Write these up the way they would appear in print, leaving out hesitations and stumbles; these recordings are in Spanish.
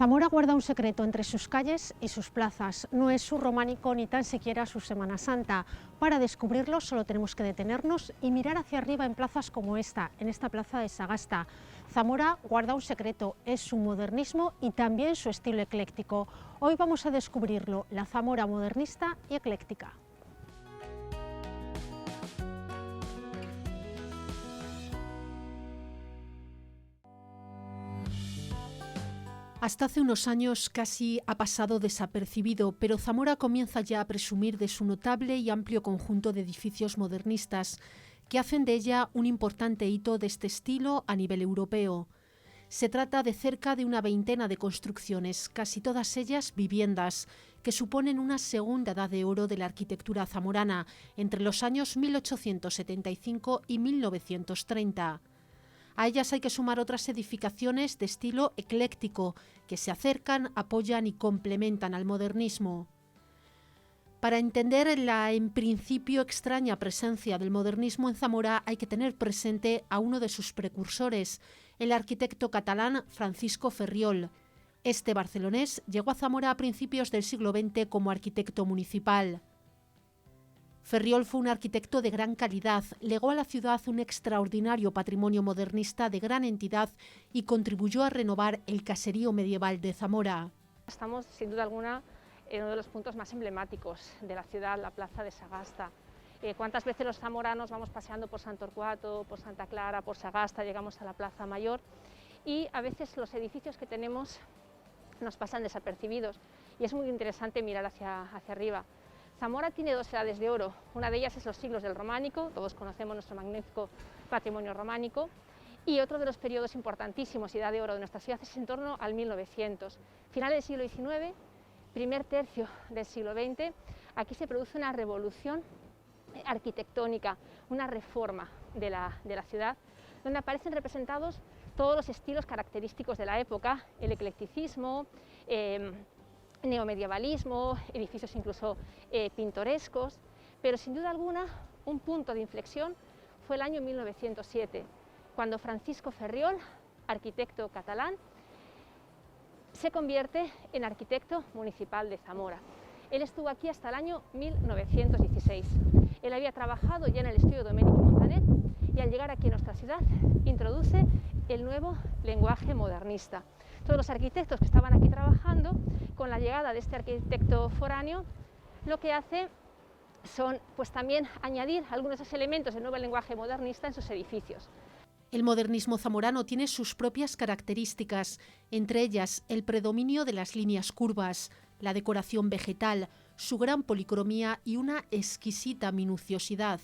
Zamora guarda un secreto entre sus calles y sus plazas. No es su románico ni tan siquiera su Semana Santa. Para descubrirlo solo tenemos que detenernos y mirar hacia arriba en plazas como esta, en esta plaza de Sagasta. Zamora guarda un secreto, es su modernismo y también su estilo ecléctico. Hoy vamos a descubrirlo, la Zamora modernista y ecléctica. Hasta hace unos años casi ha pasado desapercibido, pero Zamora comienza ya a presumir de su notable y amplio conjunto de edificios modernistas, que hacen de ella un importante hito de este estilo a nivel europeo. Se trata de cerca de una veintena de construcciones, casi todas ellas viviendas, que suponen una segunda edad de oro de la arquitectura zamorana, entre los años 1875 y 1930. A ellas hay que sumar otras edificaciones de estilo ecléctico, que se acercan, apoyan y complementan al modernismo. Para entender la en principio extraña presencia del modernismo en Zamora hay que tener presente a uno de sus precursores, el arquitecto catalán Francisco Ferriol. Este barcelonés llegó a Zamora a principios del siglo XX como arquitecto municipal. Ferriol fue un arquitecto de gran calidad, legó a la ciudad un extraordinario patrimonio modernista de gran entidad y contribuyó a renovar el caserío medieval de Zamora. Estamos, sin duda alguna, en uno de los puntos más emblemáticos de la ciudad, la plaza de Sagasta. ¿Cuántas veces los zamoranos vamos paseando por Sant Torquato, por Santa Clara, por Sagasta, llegamos a la Plaza Mayor y a veces los edificios que tenemos nos pasan desapercibidos y es muy interesante mirar hacia arriba. Zamora tiene dos edades de oro, una de ellas es los siglos del románico, todos conocemos nuestro magnífico patrimonio románico, y otro de los periodos importantísimos y edad de oro de nuestra ciudad es en torno al 1900. Finales del siglo XIX, primer tercio del siglo XX, aquí se produce una revolución arquitectónica, una reforma de la ciudad, donde aparecen representados todos los estilos característicos de la época, el eclecticismo, neomedievalismo, edificios incluso pintorescos, pero sin duda alguna un punto de inflexión fue el año 1907, cuando Francisco Ferriol, arquitecto catalán, se convierte en arquitecto municipal de Zamora. Él estuvo aquí hasta el año 1916. Él había trabajado ya en el estudio Domènech i Montaner y al llegar aquí a nuestra ciudad introduce el nuevo lenguaje modernista. Todos los arquitectos que estaban aquí trabajando, con la llegada de este arquitecto foráneo, lo que hace son pues también añadir algunos de esos elementos del nuevo lenguaje modernista en sus edificios. El modernismo zamorano tiene sus propias características, entre ellas el predominio de las líneas curvas, la decoración vegetal, su gran policromía y una exquisita minuciosidad.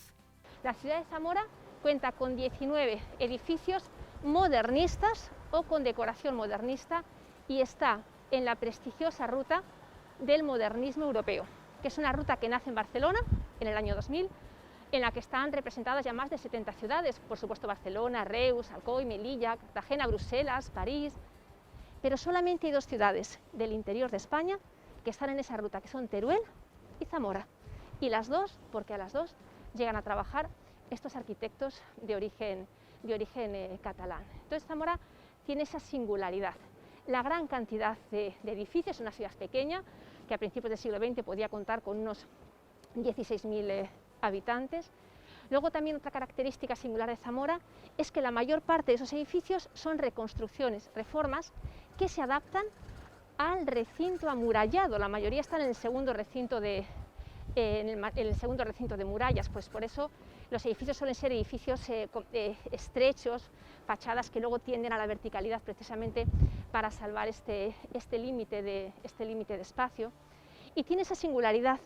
La ciudad de Zamora cuenta con 19 edificios modernistas o con decoración modernista y está en la prestigiosa ruta del modernismo europeo, que es una ruta que nace en Barcelona en el año 2000, en la que están representadas ya más de 70 ciudades, por supuesto Barcelona, Reus, Alcoi, Melilla, Cartagena, Bruselas, París, pero solamente hay dos ciudades del interior de España que están en esa ruta, que son Teruel y Zamora, y las dos, porque a las dos llegan a trabajar estos arquitectos de origen catalán. Entonces Zamora tiene esa singularidad, la gran cantidad de edificios, una ciudad pequeña que a principios del siglo XX podía contar con unos 16.000 habitantes. Luego también otra característica singular de Zamora es que la mayor parte de esos edificios son reconstrucciones, reformas que se adaptan al recinto amurallado, la mayoría están en el segundo recinto de murallas, pues por eso los edificios suelen ser edificios estrechos, fachadas que luego tienden a la verticalidad precisamente para salvar este límite de espacio. Y tiene esa singularidad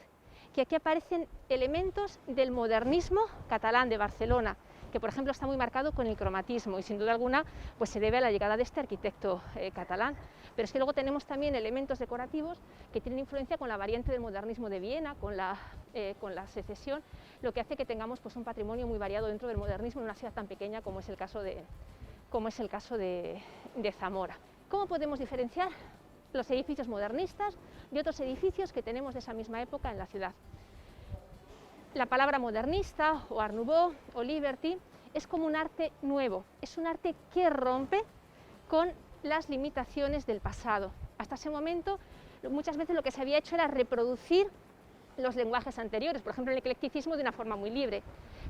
que aquí aparecen elementos del modernismo catalán de Barcelona, que por ejemplo está muy marcado con el cromatismo y sin duda alguna pues se debe a la llegada de este arquitecto catalán. Pero es que luego tenemos también elementos decorativos que tienen influencia con la variante del modernismo de Viena, con la secesión, lo que hace que tengamos pues un patrimonio muy variado dentro del modernismo en una ciudad tan pequeña como es el caso de Zamora. ¿Cómo podemos diferenciar los edificios modernistas de otros edificios que tenemos de esa misma época en la ciudad? La palabra modernista o Art Nouveau o Liberty es como un arte nuevo, es un arte que rompe con las limitaciones del pasado. Hasta ese momento, muchas veces lo que se había hecho era reproducir los lenguajes anteriores, por ejemplo, el eclecticismo de una forma muy libre.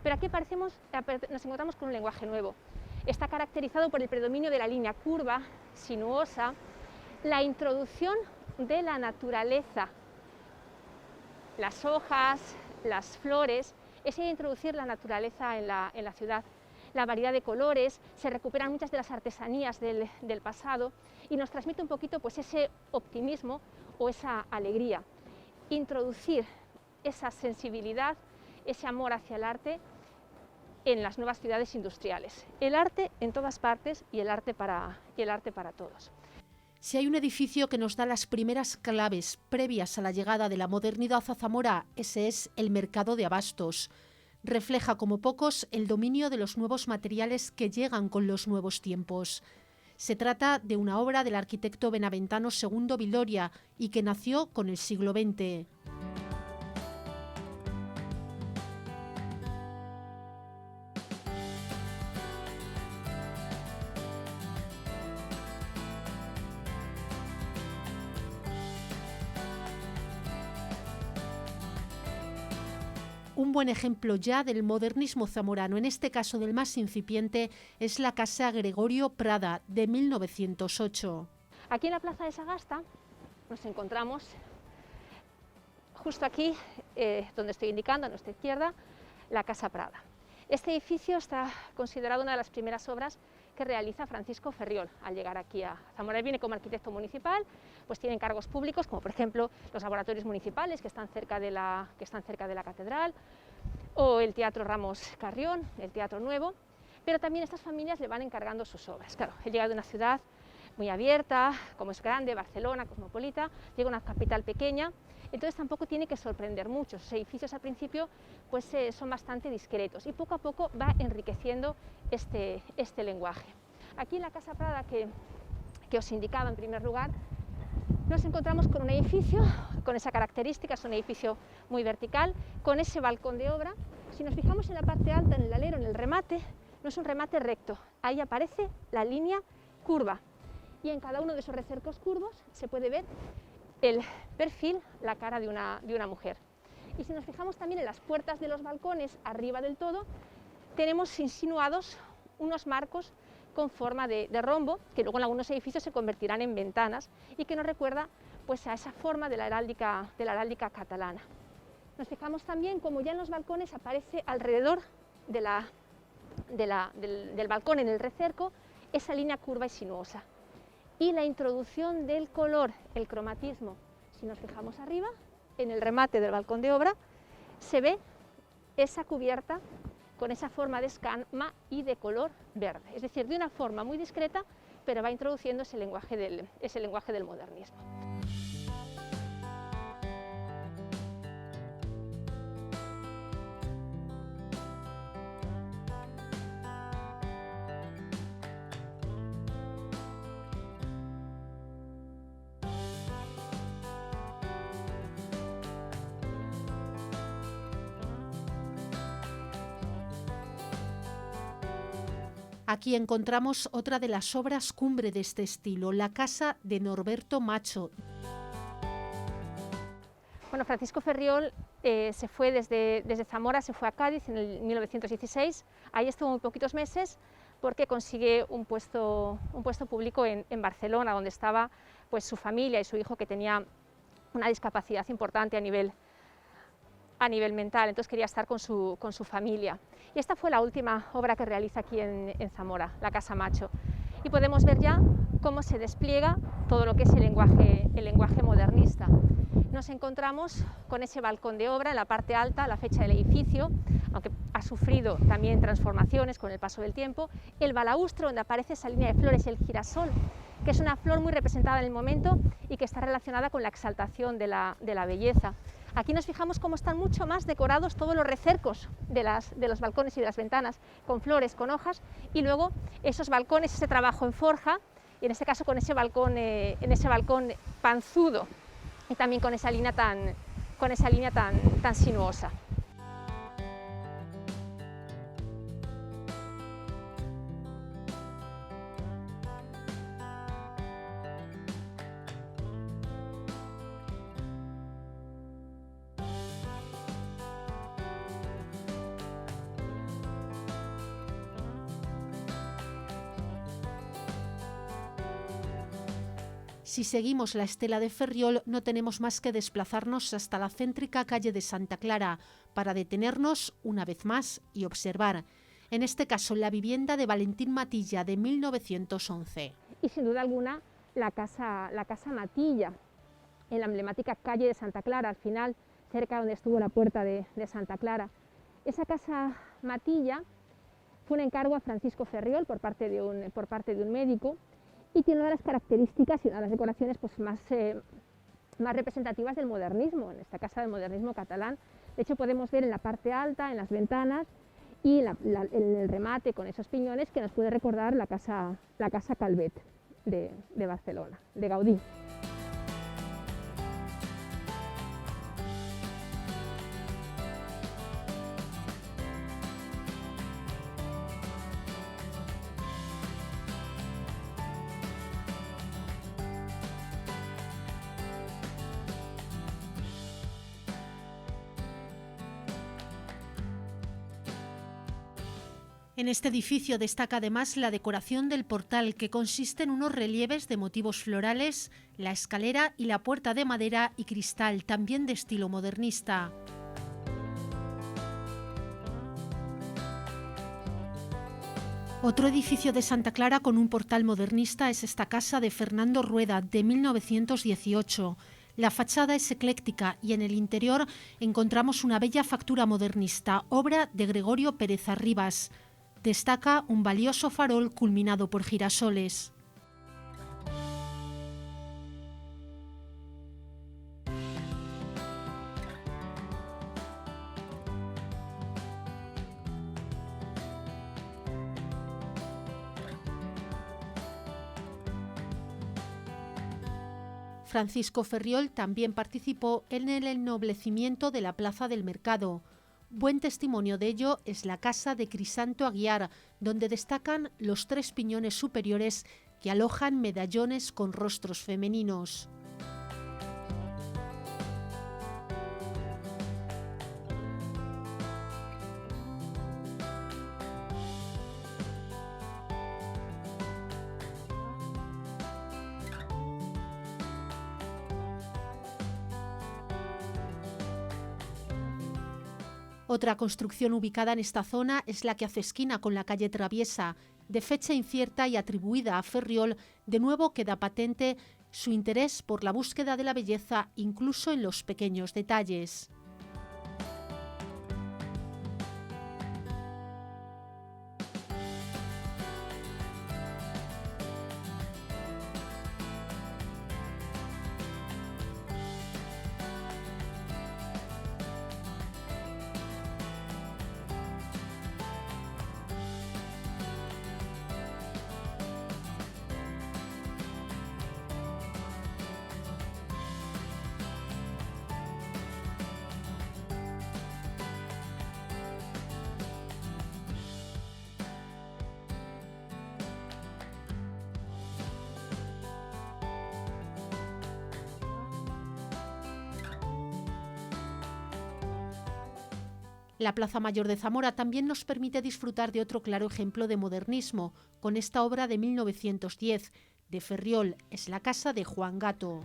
Pero aquí nos encontramos con un lenguaje nuevo. Está caracterizado por el predominio de la línea curva, sinuosa, la introducción de la naturaleza, las hojas, las flores, es introducir la naturaleza en la ciudad. La variedad de colores, se recuperan muchas de las artesanías del pasado y nos transmite un poquito pues, ese optimismo o esa alegría. Introducir esa sensibilidad, ese amor hacia el arte en las nuevas ciudades industriales. El arte en todas partes y el arte para todos. Si hay un edificio que nos da las primeras claves previas a la llegada de la modernidad a Zamora, ese es el Mercado de Abastos. Refleja como pocos el dominio de los nuevos materiales que llegan con los nuevos tiempos. Se trata de una obra del arquitecto benaventano II Viloria y que nació con el siglo XX. Un buen ejemplo ya del modernismo zamorano, en este caso del más incipiente, es la Casa Gregorio Prada, de 1908. Aquí en la Plaza de Sagasta nos encontramos, justo aquí, donde estoy indicando, a nuestra izquierda, la Casa Prada. Este edificio está considerado una de las primeras obras que realiza Francisco Ferriol al llegar aquí a Zamora. Él viene como arquitecto municipal, pues tiene encargos públicos, como por ejemplo los laboratorios municipales que están cerca de la catedral, o el Teatro Ramos Carrión, el Teatro Nuevo, pero también estas familias le van encargando sus obras. Claro, él llega de una ciudad muy abierta, como es grande, Barcelona, cosmopolita, llega a una capital pequeña, entonces tampoco tiene que sorprender mucho. Los edificios al principio pues, son bastante discretos y poco a poco va enriqueciendo este lenguaje. Aquí en la Casa Prada que os indicaba en primer lugar, nos encontramos con un edificio con esa característica, es un edificio muy vertical, con ese balcón de obra. Si nos fijamos en la parte alta, en el alero, en el remate, no es un remate recto, ahí aparece la línea curva y en cada uno de esos recercos curvos se puede ver el perfil, la cara de una mujer. Y si nos fijamos también en las puertas de los balcones, arriba del todo, tenemos insinuados unos marcos con forma de rombo, que luego en algunos edificios se convertirán en ventanas y que nos recuerda pues, a esa forma de la heráldica catalana. Nos fijamos también como ya en los balcones aparece alrededor del balcón, en el recerco, esa línea curva y sinuosa. Y la introducción del color, el cromatismo. Si nos fijamos arriba, en el remate del balcón de obra, se ve esa cubierta con esa forma de escama y de color verde. Es decir, de una forma muy discreta, pero va introduciendo ese lenguaje del modernismo. Aquí encontramos otra de las obras cumbre de este estilo, la Casa de Norberto Macho. Bueno, Francisco Ferriol se fue desde Zamora, se fue a Cádiz en el 1916, ahí estuvo muy poquitos meses porque consigue un puesto público en Barcelona, donde estaba pues, su familia y su hijo, que tenía una discapacidad importante a nivel mental, entonces quería estar con su familia. Y esta fue la última obra que realiza aquí en Zamora, la Casa Macho. Y podemos ver ya cómo se despliega todo lo que es el lenguaje modernista. Nos encontramos con ese balcón de obra en la parte alta, la fecha del edificio, aunque ha sufrido también transformaciones con el paso del tiempo, el balaustro donde aparece esa línea de flores, el girasol, que es una flor muy representada en el momento y que está relacionada con la exaltación de la belleza. Aquí nos fijamos cómo están mucho más decorados todos los recercos de los balcones y de las ventanas, con flores, con hojas, y luego esos balcones, ese trabajo en forja, y en este caso con ese balcón panzudo, y también con esa línea tan sinuosa. Si seguimos la estela de Ferriol, no tenemos más que desplazarnos hasta la céntrica calle de Santa Clara para detenernos una vez más y observar, en este caso, la vivienda de Valentín Matilla de 1911. Y sin duda alguna la casa Matilla, en la emblemática calle de Santa Clara, al final, cerca donde estuvo la puerta de Santa Clara. Esa casa Matilla fue un encargo a Francisco Ferriol por parte de un médico, y tiene una de las características y una de las decoraciones pues, más representativas del modernismo, en esta casa del modernismo catalán. De hecho, podemos ver en la parte alta, en las ventanas y en el remate con esos piñones, que nos puede recordar la casa Calvet de Barcelona, de Gaudí. En este edificio destaca además la decoración del portal, que consiste en unos relieves de motivos florales, la escalera y la puerta de madera y cristal, también de estilo modernista. Otro edificio de Santa Clara con un portal modernista es esta casa de Fernando Rueda, de 1918. La fachada es ecléctica y en el interior encontramos una bella factura modernista, obra de Gregorio Pérez Arribas. Destaca un valioso farol culminado por girasoles. Francisco Ferriol también participó en el ennoblecimiento de la Plaza del Mercado. Buen testimonio de ello es la casa de Crisanto Aguiar, donde destacan los 3 piñones superiores que alojan medallones con rostros femeninos. Otra construcción ubicada en esta zona es la que hace esquina con la calle Traviesa, de fecha incierta y atribuida a Ferriol. De nuevo queda patente su interés por la búsqueda de la belleza, incluso en los pequeños detalles. La Plaza Mayor de Zamora también nos permite disfrutar de otro claro ejemplo de modernismo, con esta obra de 1910, de Ferriol, es la casa de Juan Gato.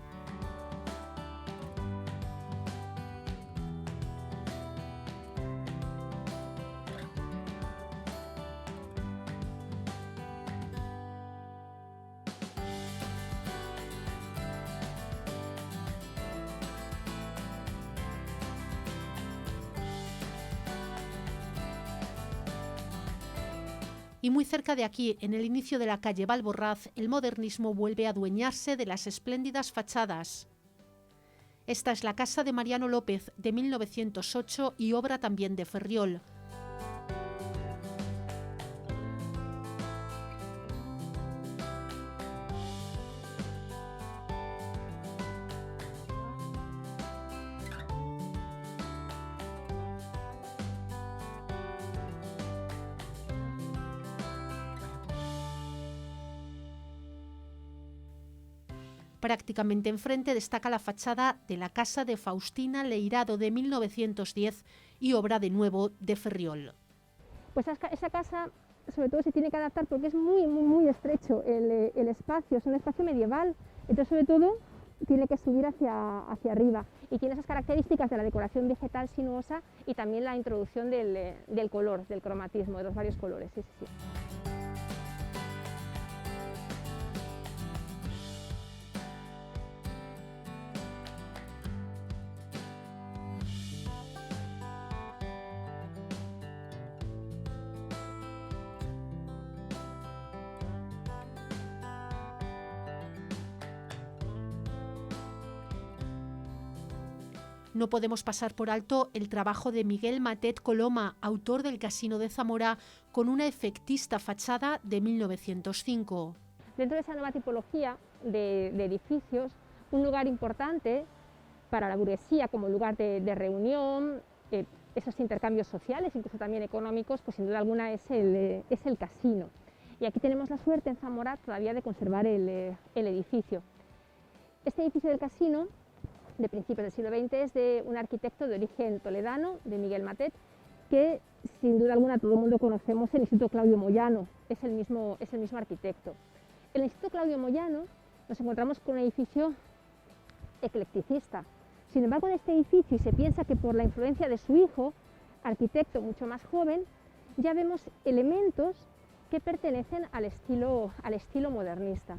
Y muy cerca de aquí, en el inicio de la calle Valborraz, el modernismo vuelve a adueñarse de las espléndidas fachadas. Esta es la casa de Mariano López, de 1908, y obra también de Ferriol. Prácticamente enfrente destaca la fachada de la casa de Faustina Leirado, de 1910, y obra de nuevo de Ferriol. Pues esa casa sobre todo se tiene que adaptar porque es muy estrecho el espacio, es un espacio medieval, entonces sobre todo tiene que subir hacia arriba y tiene esas características de la decoración vegetal sinuosa y también la introducción del color, del cromatismo, de los varios colores. Sí, sí, sí. No podemos pasar por alto el trabajo de Miguel Matet Coloma, autor del Casino de Zamora, con una efectista fachada de 1905. Dentro de esa nueva tipología de edificios, un lugar importante para la burguesía como lugar de reunión, esos intercambios sociales, incluso también económicos, pues sin duda alguna es el casino. Y aquí tenemos la suerte en Zamora todavía de conservar el edificio. Este edificio del casino, de principios del siglo XX, es de un arquitecto de origen toledano, de Miguel Matet, que sin duda alguna todo el mundo conocemos, el Instituto Claudio Moyano, es el mismo arquitecto. En el Instituto Claudio Moyano nos encontramos con un edificio eclecticista. Sin embargo, en este edificio, y se piensa que por la influencia de su hijo, arquitecto mucho más joven, ya vemos elementos que pertenecen al estilo modernista.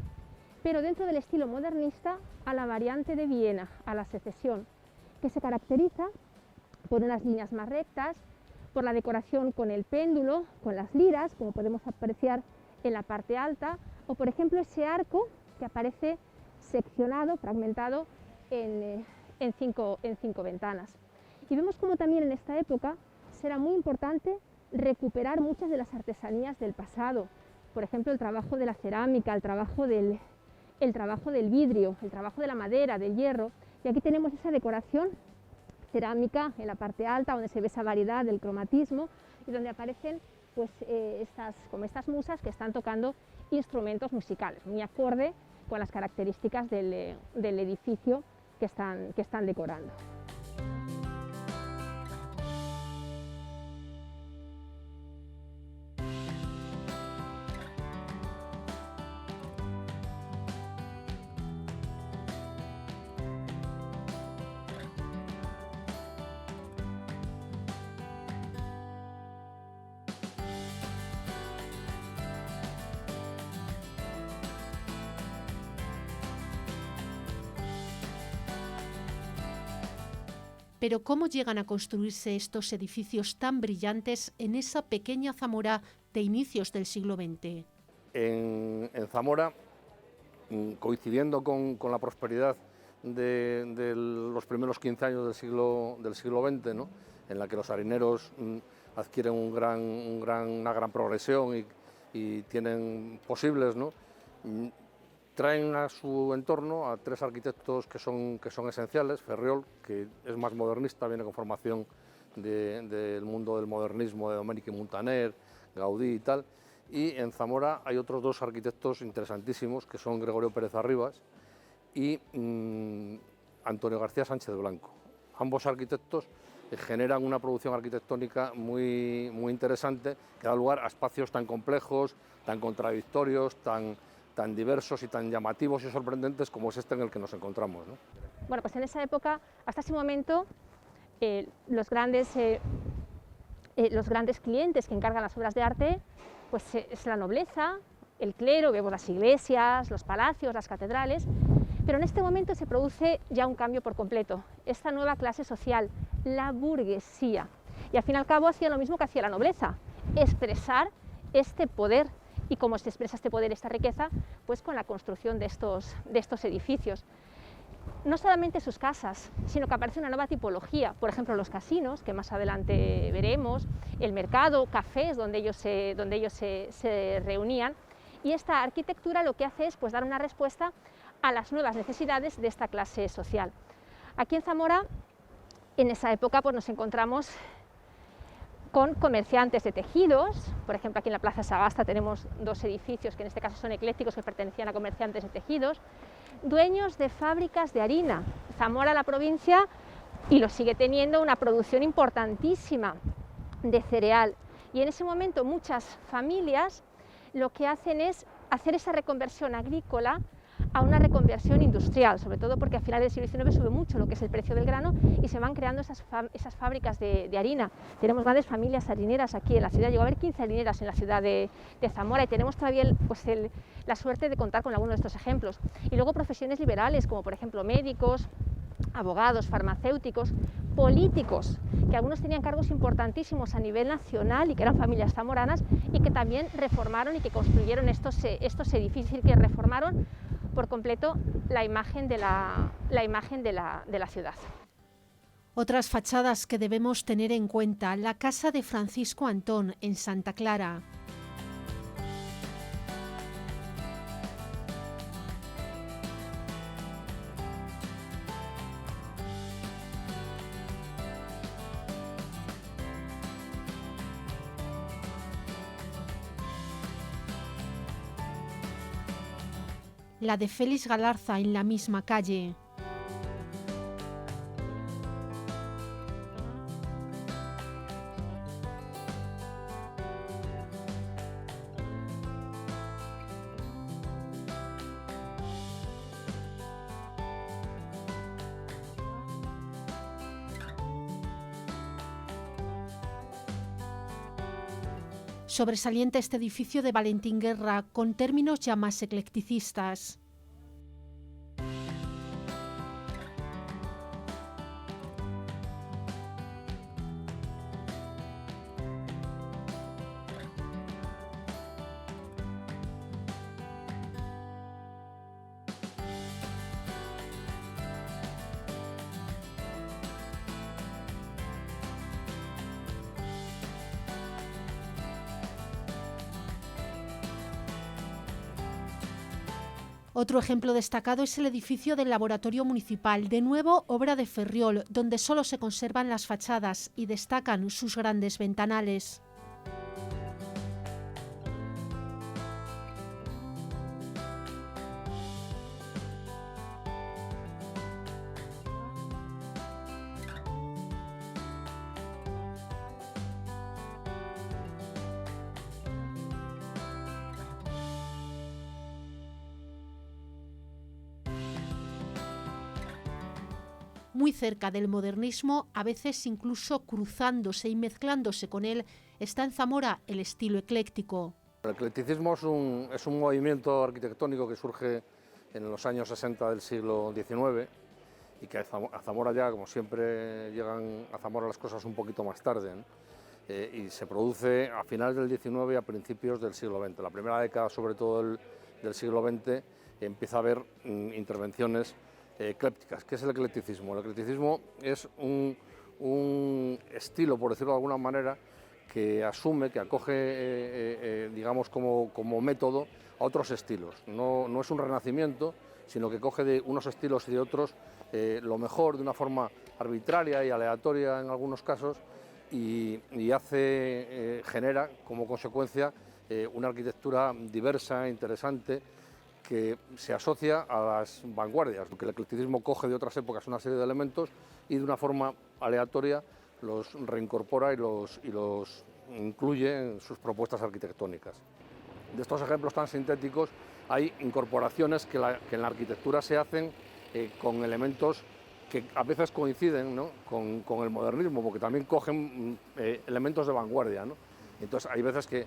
Pero dentro del estilo modernista a la variante de Viena, a la Secesión, que se caracteriza por unas líneas más rectas, por la decoración con el péndulo, con las liras, como podemos apreciar en la parte alta, o por ejemplo ese arco que aparece seccionado, fragmentado en cinco ventanas. Y vemos como también en esta época será muy importante recuperar muchas de las artesanías del pasado, por ejemplo el trabajo de la cerámica, el trabajo del vidrio, el trabajo de la madera, del hierro, y aquí tenemos esa decoración cerámica en la parte alta donde se ve esa variedad del cromatismo y donde aparecen pues, estas musas que están tocando instrumentos musicales, muy acorde con las características del edificio que están decorando. Pero ¿cómo llegan a construirse estos edificios tan brillantes en esa pequeña Zamora de inicios del siglo XX? En Zamora, coincidiendo con la prosperidad de los primeros 15 años del siglo XX, ¿no?, en la que los harineros adquieren una gran progresión y tienen posibles, ¿no?, traen a su entorno a tres arquitectos que son esenciales. Ferriol, que es más modernista, viene con formación del mundo del modernismo de Domènech i Muntaner, Gaudí y tal, y en Zamora hay otros dos arquitectos interesantísimos que son Gregorio Pérez Arribas y Antonio García Sánchez Blanco. Ambos arquitectos generan una producción arquitectónica muy interesante que da lugar a espacios tan complejos, tan contradictorios, tan diversos y tan llamativos y sorprendentes como es este en el que nos encontramos, ¿no? Bueno, pues en esa época, hasta ese momento, los grandes clientes que encargan las obras de arte, pues es la nobleza, el clero, vemos las iglesias, los palacios, las catedrales, pero en este momento se produce ya un cambio por completo, esta nueva clase social, la burguesía, y al fin y al cabo hacía lo mismo que hacía la nobleza, expresar este poder. Y cómo se expresa este poder, esta riqueza, pues con la construcción de estos edificios. No solamente sus casas, sino que aparece una nueva tipología, por ejemplo los casinos, que más adelante veremos, el mercado, cafés donde ellos se reunían, y esta arquitectura lo que hace es pues, dar una respuesta a las nuevas necesidades de esta clase social. Aquí en Zamora, en esa época, pues, nos encontramos con comerciantes de tejidos, por ejemplo aquí en la Plaza Sagasta tenemos dos edificios que en este caso son eclécticos que pertenecían a comerciantes de tejidos, dueños de fábricas de harina. Zamora, la provincia, y lo sigue teniendo, una producción importantísima de cereal, Y en ese momento muchas familias lo que hacen es hacer esa reconversión agrícola a una reconversión industrial, sobre todo porque a finales del siglo XIX sube mucho lo que es el precio del grano y se van creando esas fábricas de harina. Tenemos grandes familias harineras aquí en la ciudad, llegó a haber 15 harineras en la ciudad de Zamora y tenemos todavía la suerte de contar con algunos de estos ejemplos. Y luego profesiones liberales como por ejemplo médicos, abogados, farmacéuticos, políticos, que algunos tenían cargos importantísimos a nivel nacional y que eran familias zamoranas y que también reformaron y que construyeron estos edificios, que reformaron por completo la imagen de la ciudad. Otras fachadas que debemos tener en cuenta: la casa de Francisco Antón en Santa Clara. La de Félix Galarza en la misma calle. Sobresaliente este edificio de Valentín Guerra, con términos ya más eclecticistas. Otro ejemplo destacado es el edificio del Laboratorio Municipal, de nuevo obra de Ferriol, donde solo se conservan las fachadas y destacan sus grandes ventanales. Muy cerca del modernismo, a veces incluso cruzándose y mezclándose con él, está en Zamora el estilo ecléctico. El eclecticismo es un movimiento arquitectónico que surge en los años 60 del siglo XIX y que a Zamora ya, como siempre, llegan a Zamora las cosas un poquito más tarde, ¿no? Y se produce a finales del XIX y a principios del siglo XX. La primera década, sobre todo del siglo XX, empieza a haber intervenciones eclépticas. ¿Qué es el eclecticismo? El eclecticismo es un estilo, por decirlo de alguna manera, que asume, que acoge, digamos, como método a otros estilos. No es un renacimiento, sino que coge de unos estilos y de otros lo mejor de una forma arbitraria y aleatoria en algunos casos y genera como consecuencia una arquitectura diversa, interesante, que se asocia a las vanguardias, porque el eclecticismo coge de otras épocas una serie de elementos y de una forma aleatoria los reincorpora y los incluye en sus propuestas arquitectónicas. De estos ejemplos tan sintéticos hay incorporaciones que en la arquitectura se hacen con elementos que a veces coinciden, ¿no?, con el modernismo, porque también cogen elementos de vanguardia, ¿no? Entonces hay veces que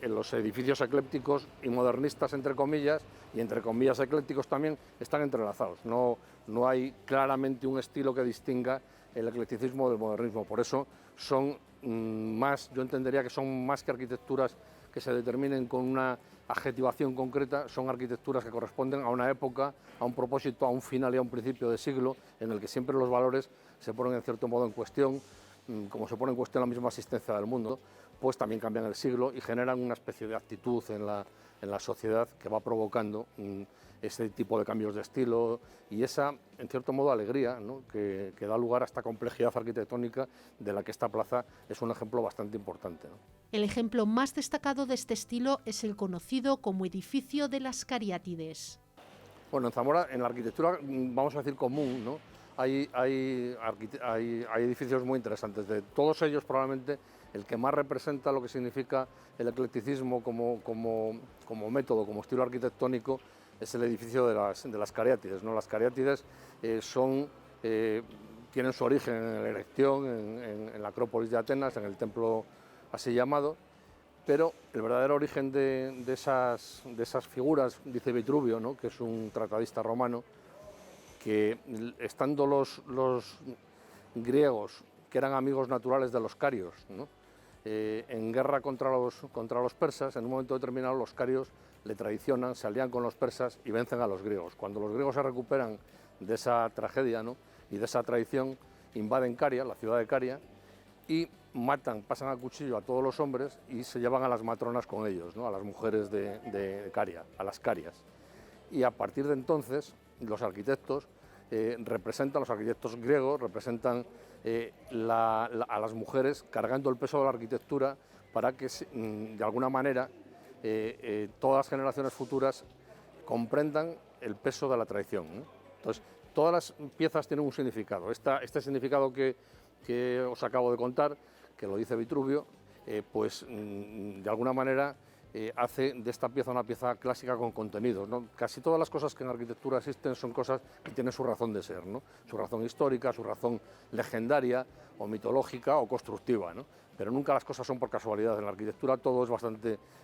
los edificios eclépticos y modernistas, entre comillas, y entre comillas eclécticos también, están entrelazados. No hay claramente un estilo que distinga el eclecticismo del modernismo. Por eso son yo entendería que son más que arquitecturas que se determinen con una adjetivación concreta, son arquitecturas que corresponden a una época, a un propósito, a un final y a un principio de siglo, en el que siempre los valores se ponen en cierto modo en cuestión, como se pone en cuestión la misma existencia del mundo, pues también cambian el siglo y generan una especie de actitud en la sociedad que va provocando ese tipo de cambios de estilo y esa, en cierto modo, alegría, ¿no?, que da lugar a esta complejidad arquitectónica de la que esta plaza es un ejemplo bastante importante, ¿no? El ejemplo más destacado de este estilo es el conocido como edificio de las Cariátides. Bueno, en Zamora, en la arquitectura, vamos a decir común, ¿no?, hay edificios muy interesantes. De todos ellos, probablemente, el que más representa lo que significa el eclecticismo como método, como estilo arquitectónico, es el edificio de las cariátides, ¿no? Las cariátides tienen su origen en la erección, en la Acrópolis de Atenas, en el templo así llamado, pero el verdadero origen de esas figuras, dice Vitruvio, ¿no?, que es un tratadista romano, que estando los griegos, que eran amigos naturales de los carios, ¿no?, en guerra contra los persas, en un momento determinado los carios le traicionan, se alían con los persas y vencen a los griegos. Cuando los griegos se recuperan de esa tragedia, ¿no?, y de esa traición, invaden Caria, la ciudad de Caria, y pasan a cuchillo a todos los hombres y se llevan a las matronas con ellos, ¿no?, a las mujeres de Caria, a las carias. Y a partir de entonces los arquitectos los arquitectos griegos representan a las mujeres cargando el peso de la arquitectura para que de alguna manera todas las generaciones futuras comprendan el peso de la traición, ¿no? Entonces, todas las piezas tienen un significado. Este significado que os acabo de contar, que lo dice Vitruvio, de alguna manera hace de esta pieza una pieza clásica con contenidos, ¿no? Casi todas las cosas que en arquitectura existen son cosas que tienen su razón de ser, ¿no?, su razón histórica, su razón legendaria o mitológica o constructiva, ¿no?, pero nunca las cosas son por casualidad. En la arquitectura todo es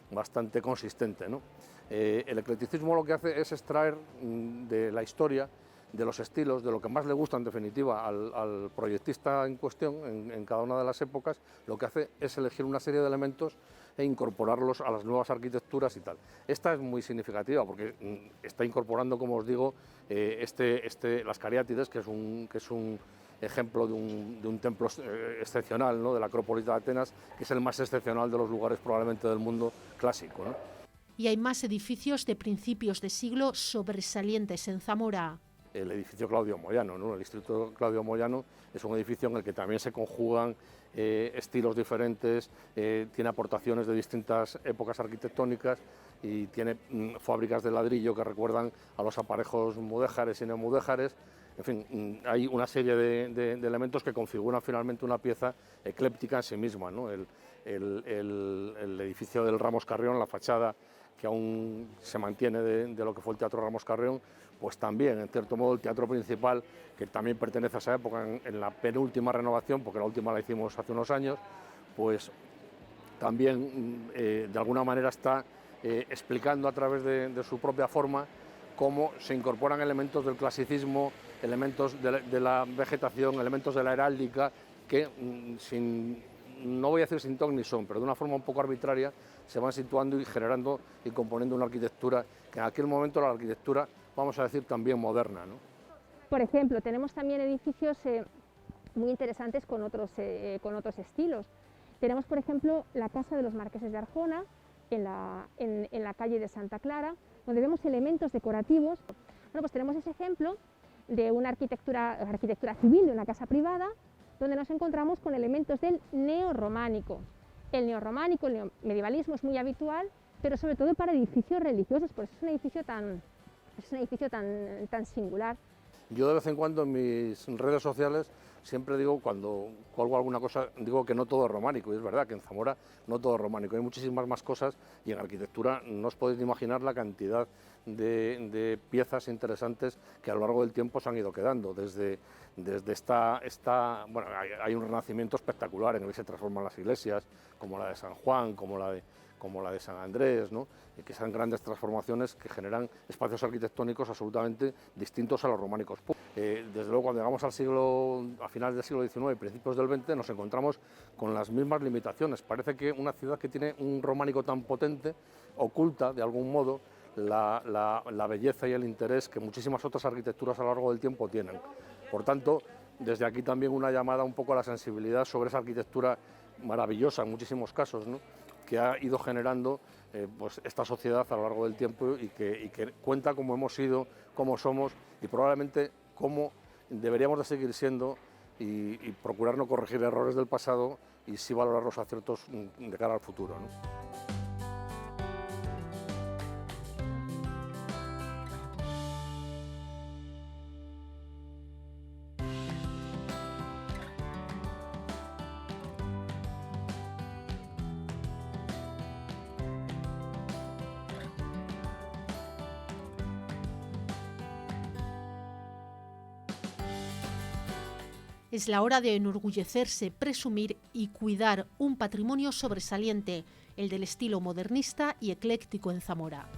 bastante consistente, ¿no? El eclecticismo lo que hace es extraer de la historia, de los estilos, de lo que más le gusta en definitiva al proyectista en cuestión en cada una de las épocas, lo que hace es elegir una serie de elementos e incorporarlos a las nuevas arquitecturas y tal. Esta es muy significativa porque está incorporando, como os digo, las cariátides, que es un ejemplo de un templo excepcional, ¿no?, de la Acrópolis de Atenas, que es el más excepcional de los lugares probablemente del mundo clásico, ¿no? Y hay más edificios de principios de siglo sobresalientes en Zamora. El edificio Claudio Moyano, ¿no? El Instituto Claudio Moyano es un edificio en el que también se conjugan estilos diferentes, tiene aportaciones de distintas épocas arquitectónicas y tiene fábricas de ladrillo que recuerdan a los aparejos mudéjares y neomudéjares. En fin, hay una serie de elementos que configuran finalmente una pieza ecléptica en sí misma, ¿no? El edificio del Ramos Carrión, la fachada que aún se mantiene de lo que fue el Teatro Ramos Carrión, pues también, en cierto modo, el teatro principal, que también pertenece a esa época, en la penúltima renovación, porque la última la hicimos hace unos años, pues también de alguna manera está explicando a través de su propia forma cómo se incorporan elementos del clasicismo, elementos de la vegetación, elementos de la heráldica, que no voy a decir sin ton ni son, pero de una forma un poco arbitraria se van situando y generando y componiendo una arquitectura que en aquel momento era la arquitectura, vamos a decir, también moderna, ¿no? Por ejemplo, tenemos también edificios muy interesantes con otros estilos. Tenemos, por ejemplo, la Casa de los Marqueses de Arjona, en la calle de Santa Clara, donde vemos elementos decorativos. Bueno, pues tenemos ese ejemplo de una arquitectura civil, de una casa privada, donde nos encontramos con elementos del neorrománico. El neorrománico, el neomedievalismo es muy habitual, pero sobre todo para edificios religiosos, por eso es un edificio tan singular. Yo de vez en cuando en mis redes sociales siempre digo, cuando colgo alguna cosa, digo que no todo es románico, y es verdad que en Zamora no todo es románico, hay muchísimas más cosas, y en arquitectura no os podéis imaginar la cantidad de piezas interesantes que a lo largo del tiempo se han ido quedando, desde bueno, hay un renacimiento espectacular en el que se transforman las iglesias, como la de San Juan, como la de San Andrés, ¿no?, que son grandes transformaciones que generan espacios arquitectónicos absolutamente distintos a los románicos. Desde luego, cuando llegamos a finales del siglo XIX y principios del XX, nos encontramos con las mismas limitaciones. Parece que una ciudad que tiene un románico tan potente oculta, de algún modo, la belleza y el interés que muchísimas otras arquitecturas a lo largo del tiempo tienen. Por tanto, desde aquí también una llamada un poco a la sensibilidad sobre esa arquitectura maravillosa en muchísimos casos, ¿no?, que ha ido generando pues esta sociedad a lo largo del tiempo y que cuenta cómo hemos sido, cómo somos y probablemente cómo deberíamos de seguir siendo y procurar no corregir errores del pasado y sí valorar los aciertos de cara al futuro, ¿no? Es la hora de enorgullecerse, presumir y cuidar un patrimonio sobresaliente, el del estilo modernista y ecléctico en Zamora.